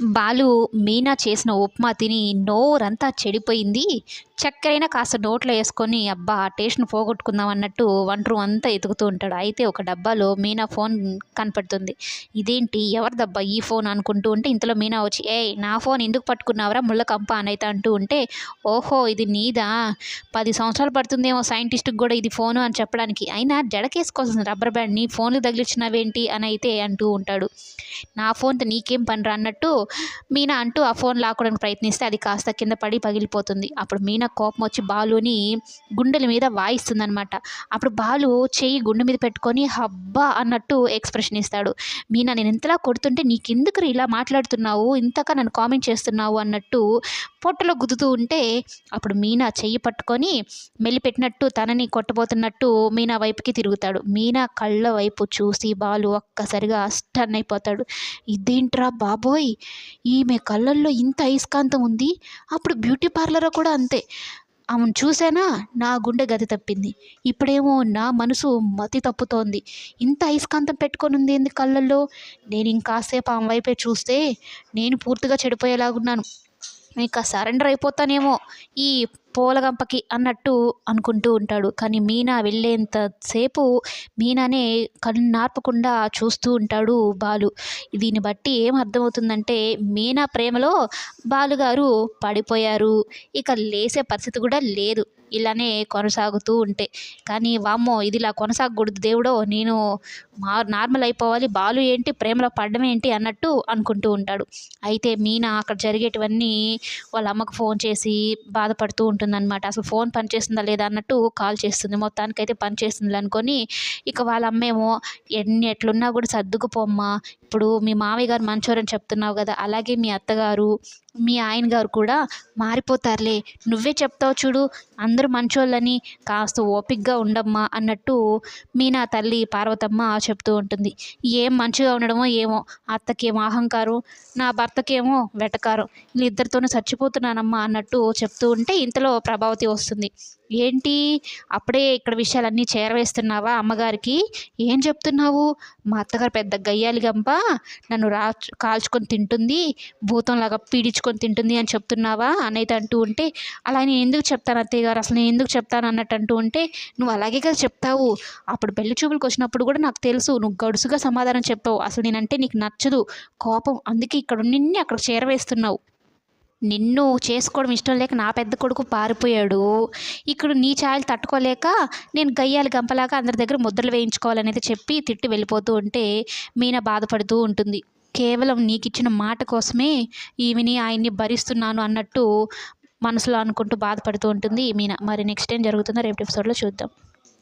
బాలు మీనా చేసిన ఉప్మా తిని నోరంతా చెడిపోయింది. చక్కెరైనా కాస్త నోట్లో వేసుకొని అబ్బా టేస్ట్‌ని పోగొట్టుకుందాం అన్నట్టు వంట రూమ్ అంతా ఎతుకుతూ ఉంటాడు. అయితే ఒక డబ్బాలో మీనా ఫోన్ కనపడుతుంది. ఇదేంటి ఎవరిదబ్బా ఈ ఫోన్ అనుకుంటూ ఉంటే ఇంతలో మీనా వచ్చి "ఏయ్! నా ఫోన్ ఎందుకు పట్టుకున్నావురా ముళ్ళ కంప" అనైతే అంటూ ఉంటే "ఓహో! ఇది నీదా? 10 సంవత్సరాలు పడుతుందేమో సైంటిస్ట్‌కి గూడా ఇది ఫోను అని చెప్పడానికి. అయినా జడకేసుకోవాల్సిన రబ్బర్ బ్యాండ్‌ని ఫోన్‌కి తగిలిచ్చినావేంటి" అనైతే అంటూ ఉంటాడు. "నా ఫోన్‌తో నీకేం పనిరా" అన్నట్టు మీనా అంటూ ఆ ఫోన్ లాక్కోవడానికి ప్రయత్నిస్తే అది కాస్త కింద పడి పగిలిపోతుంది. అప్పుడు మీనా కోపం వచ్చి బాలుని గుండెల మీద వాయిస్తుందనమాట. అప్పుడు బాలు చెయ్యి గుండె మీద పెట్టుకొని హబ్బా అన్నట్టు ఎక్స్‌ప్రెషన్ ఇస్తాడు. మీనా నేను ఇంతలా కొడుతుంటే నీకెందుకురా ఇలా మాట్లాడుతున్నావు? ఇంతగా నన్ను కామెంట్ చేస్తున్నావు అన్నట్టు పొట్టలో గుద్దుతూ ఉంటే అప్పుడు మీనా చెయ్యి పట్టుకొని మెలిపెట్టినట్టు తనని కొట్టబోతున్నట్టు మీనా వైపుకి తిరుగుతాడు. మీనా కళ్ళ వైపు చూసి బాలు ఒక్కసారిగా స్టన్ అయిపోతాడు. ఇదేంట్రా బాబోయ్! ఈమె కళ్ళల్లో ఇంత అయస్కాంతం ఉంది. అప్పుడు బ్యూటీ పార్లర్‌లో కూడా అంతే. ఆమెను చూసానా నా గుండె గతి తప్పింది. ఇప్పుడేమో నా మనసు మతి తప్పుతోంది. ఇంత అయస్కాంతం పెట్టుకొనుందేంది కళ్ళల్లో? నేనింకాసేపు ఆమె వైపే చూస్తే నేను పూర్తిగా చెడిపోయేలాగున్నాను. ఇక సరెండర్ అయిపోతానేమో ఈ పూలగంపకి అన్నట్టు అనుకుంటూ ఉంటాడు. కానీ మీనా వెళ్ళేంత సేపు మీనానే కన్నార్పకుండా చూస్తూ ఉంటాడు బాలు. దీన్ని బట్టి ఏం అర్థమవుతుందంటే మీనా ప్రేమలో బాలుగారు పడిపోయారు. ఇక లేసే పరిస్థితి కూడా లేదు. ఇలానే కొనసాగుతూ ఉంటే. కానీ వామ్మో! ఇది ఇలా కొనసాగకూడదు దేవుడో! నేను నార్మల్ అయిపోవాలి. బాలు ఏంటి ప్రేమలో పడడం ఏంటి అన్నట్టు అనుకుంటూ ఉంటాడు. అయితే మీనా అక్కడ జరిగేటివన్నీ వాళ్ళ అమ్మకు ఫోన్ చేసి బాధపడుతూ ఉంటుందన్నమాట. అసలు ఫోన్ పనిచేస్తుందా లేదా అన్నట్టు కాల్ చేస్తుంది. మొత్తానికైతే పనిచేస్తుందిలే అనుకోని ఇక వాళ్ళ అమ్మేమో ఎట్లున్నా కూడా సర్దుకుపోమ్మా. ఇప్పుడు మీ మావయ్య గారు మంచోరని చెప్తున్నావు కదా! అలాగే మీ అత్తగారు, మీ ఆయన గారు కూడా మారిపోతారులే. నువ్వే చెప్తావు చూడు అందరూ మంచోళ్ళని. కాస్త ఓపికగా ఉండమ్మా అన్నట్టు మీనా తల్లి పార్వతమ్మ చెప్తూ ఉంటుంది. ఏం మంచిగా ఉండడమో ఏమో! అత్తకేమో అహంకారం, నా భర్తకేమో వెటకారం. వీళ్ళిద్దరితోనే చచ్చిపోతున్నానమ్మా అన్నట్టు చెప్తూ ఉంటే ఇంతలో ప్రభావతి వస్తుంది. ఏంటి అప్పుడే ఇక్కడ విషయాలన్నీ చేరవేస్తున్నావా అమ్మగారికి? ఏం చెప్తున్నావు? మా అత్తగారు పెద్ద గయ్యాళి గంప నన్ను కాల్చుకొని తింటుంది, భూతంలాగా పీడించుకొని తింటుంది అని చెప్తున్నావా అనైతే అంటూ ఉంటే అలా నేను ఎందుకు చెప్తాను అత్తయ్య గారు, అసలు నేను ఎందుకు చెప్తాను అన్నట్టు అంటూ ఉంటే నువ్వు అలాగే కదా చెప్తావు. అప్పుడు పెళ్లి చూపులకు వచ్చినప్పుడు కూడా నాకు తెలుసు నువ్వు గడుసుగా సమాధానం చెప్పావు. అసలు నేనంటే నీకు నచ్చదు, కోపం, అందుకే ఇక్కడ నిన్ను అక్కడ చేరవేస్తున్నావు. నిన్ను చేసుకోవడం ఇష్టం లేక నా పెద్ద కొడుకు పారిపోయాడు. ఇక్కడ నీ ఛాయలు తట్టుకోలేక నేను గయ్యాళి గంపలాగా అందరి దగ్గర ముద్రలు వేయించుకోవాలనైతే చెప్పి తిట్టి వెళ్ళిపోతూ ఉంటే మీనా బాధపడుతూ ఉంటుంది. కేవలం నీకిచ్చిన మాట కోసమే ఈమెని ఆయన్ని భరిస్తున్నాను అన్నట్టు మనసులో అనుకుంటూ బాధపడుతూ ఉంటుంది మీనా. మరి నెక్స్ట్ ఏం జరుగుతుందో రేపటి ఎపిసోడ్‌లో చూద్దాం.